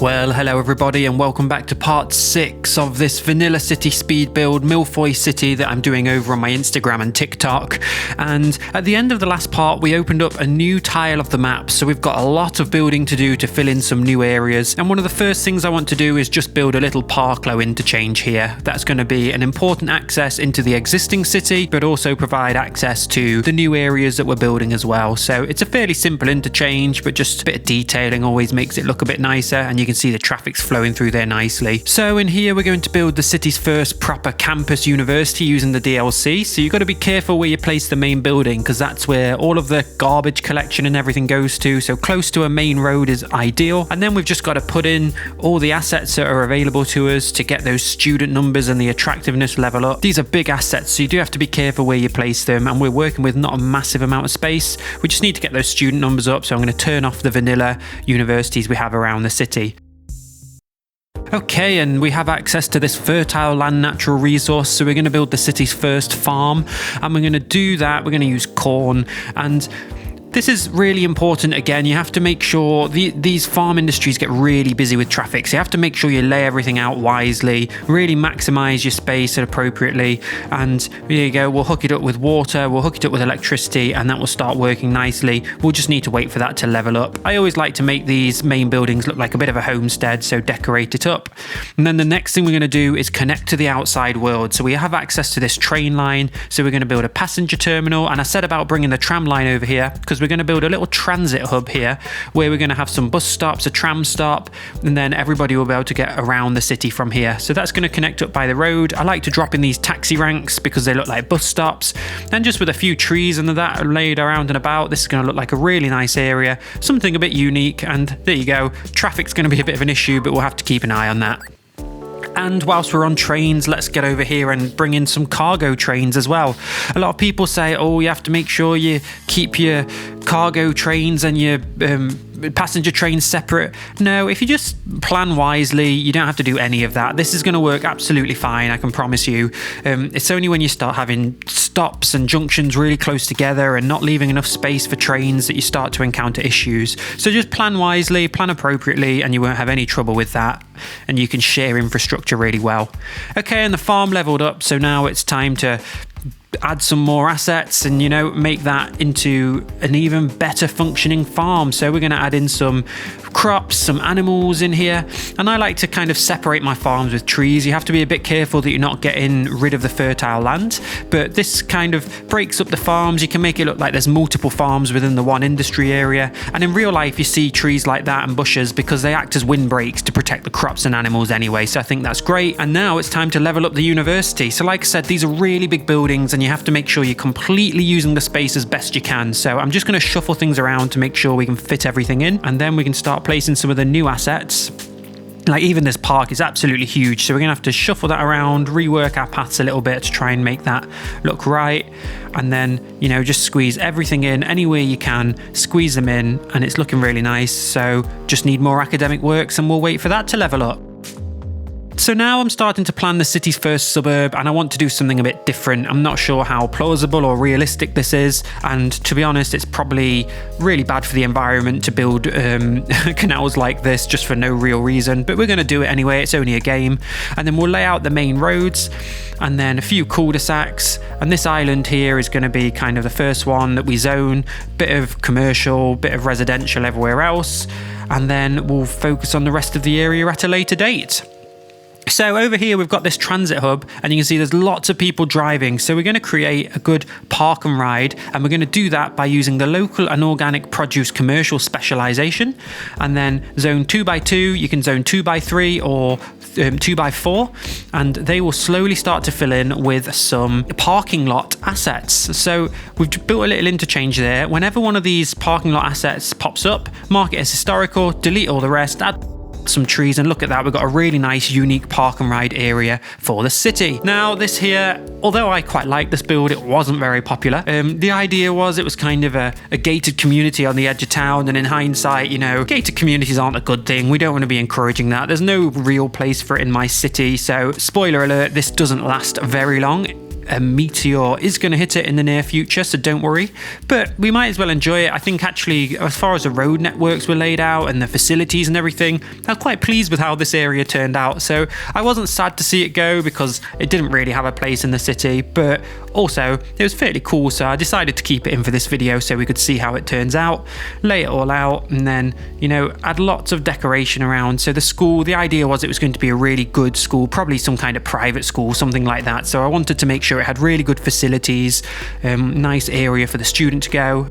Well, hello everybody and welcome back to part 6 of this vanilla city speed build Mille city that I'm doing over on my Instagram and TikTok. And at the end of the last part we opened up a new tile of the map, so we've got a lot of building to do to fill in some new areas. And one of the first things I want to do is just build a little park-low interchange here. That's going to be an important access into the existing city, but also provide access to the new areas that we're building as well. So it's a fairly simple interchange, but just a bit of detailing always makes it look a bit nicer, and you can see the traffic's flowing through there nicely. So in here we're going to build the city's first proper campus university using the DLC. So you've got to be careful where you place the main building, because that's where all of the garbage collection and everything goes to. So close to a main road is ideal. And then we've just got to put in all the assets that are available to us to get those student numbers and the attractiveness level up. These are big assets, so you do have to be careful where you place them, and we're working with not a massive amount of space. We just need to get those student numbers up, so I'm going to turn off the vanilla universities we have around the city. Okay, and we have access to this fertile land natural resource, so we're going to build the city's first farm, and we're going to do that. We're going to use corn, and this is really important. Again, you have to make sure these farm industries get really busy with traffic, so you have to make sure you lay everything out wisely, really maximize your space appropriately. And there you go, we'll hook it up with water, we'll hook it up with electricity, and that will start working nicely. We'll just need to wait for that to level up. I always like to make these main buildings look like a bit of a homestead, so decorate it up. And then the next thing we're going to do is connect to the outside world. So we have access to this train line, so we're going to build a passenger terminal, and I said about bringing the tram line over here because we're going to build a little transit hub here where we're going to have some bus stops, a tram stop, and then everybody will be able to get around the city from here. So that's going to connect up by the road. I like to drop in these taxi ranks because they look like bus stops, and just with a few trees and that laid around and about, this is going to look like a really nice area, something a bit unique. And there you go, traffic's going to be a bit of an issue, but we'll have to keep an eye on that. And whilst we're on trains, let's get over here and bring in some cargo trains as well. A lot of people say, oh, you have to make sure you keep your cargo trains and your passenger trains separate. No, if you just plan wisely, you don't have to do any of that. This is going to work absolutely fine, I can promise you. It's only when you start having stops and junctions really close together and not leaving enough space for trains that you start to encounter issues. So just plan wisely, plan appropriately, and you won't have any trouble with that. And you can share infrastructure really well. Okay, and the farm leveled up, so now it's time to add some more assets and, you know, make that into an even better functioning farm. So we're going to add in some crops, some animals in here, and I like to kind of separate my farms with trees. You have to be a bit careful that you're not getting rid of the fertile land, but this kind of breaks up the farms. You can make it look like there's multiple farms within the one industry area, and in real life you see trees like that and bushes because they act as windbreaks to protect the crops and animals anyway, so I think that's great. And now it's time to level up the university. So like I said, these are really big buildings and you have to make sure you're completely using the space as best you can. So I'm just going to shuffle things around to make sure we can fit everything in, and then we can start placing some of the new assets. Like even this park is absolutely huge, so we're gonna have to shuffle that around, rework our paths a little bit to try and make that look right, and then, you know, just squeeze everything in anywhere you can, squeeze them in, and it's looking really nice. So just need more academic works and we'll wait for that to level up. So now I'm starting to plan the city's first suburb, and I want to do something a bit different. I'm not sure how plausible or realistic this is, and to be honest, it's probably really bad for the environment to build canals like this just for no real reason, but we're going to do it anyway. It's only a game. And then we'll lay out the main roads and then a few cul-de-sacs, and this island here is going to be kind of the first one that we zone, bit of commercial, bit of residential everywhere else, and then we'll focus on the rest of the area at a later date. So over here we've got this transit hub, and you can see there's lots of people driving, so we're going to create a good park and ride, and we're going to do that by using the local and organic produce commercial specialization. And then zone 2x2, you can zone 2x3 or 2x4, and they will slowly start to fill in with some parking lot assets. So we've built a little interchange there. Whenever one of these parking lot assets pops up, mark it as historical, delete all the rest, add some trees, and look at that, we've got a really nice unique park and ride area for the city. Now this here, although I quite like this build, it wasn't very popular. The idea was it was kind of a gated community on the edge of town, and in hindsight, you know, gated communities aren't a good thing. We don't want to be encouraging that. There's no real place for it in my city, so spoiler alert, this doesn't last very long. a meteor is going to hit it in the near future, so don't worry. But we might as well enjoy it. I think actually, as far as the road networks were laid out and the facilities and everything, I was quite pleased with how this area turned out. So I wasn't sad to see it go because it didn't really have a place in the city, but also it was fairly cool, so I decided to keep it in for this video so we could see how it turns out, lay it all out, and then, you know, add lots of decoration around. So the school, the idea was it was going to be a really good school, probably some kind of private school, something like that. So I wanted to make sure it had really good facilities, nice area for the student to go.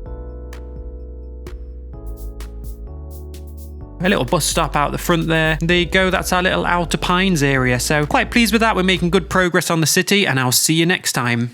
A little bus stop out the front there. There you go, that's our little Outer Pines area. So quite pleased with that. We're making good progress on the city, and I'll see you next time.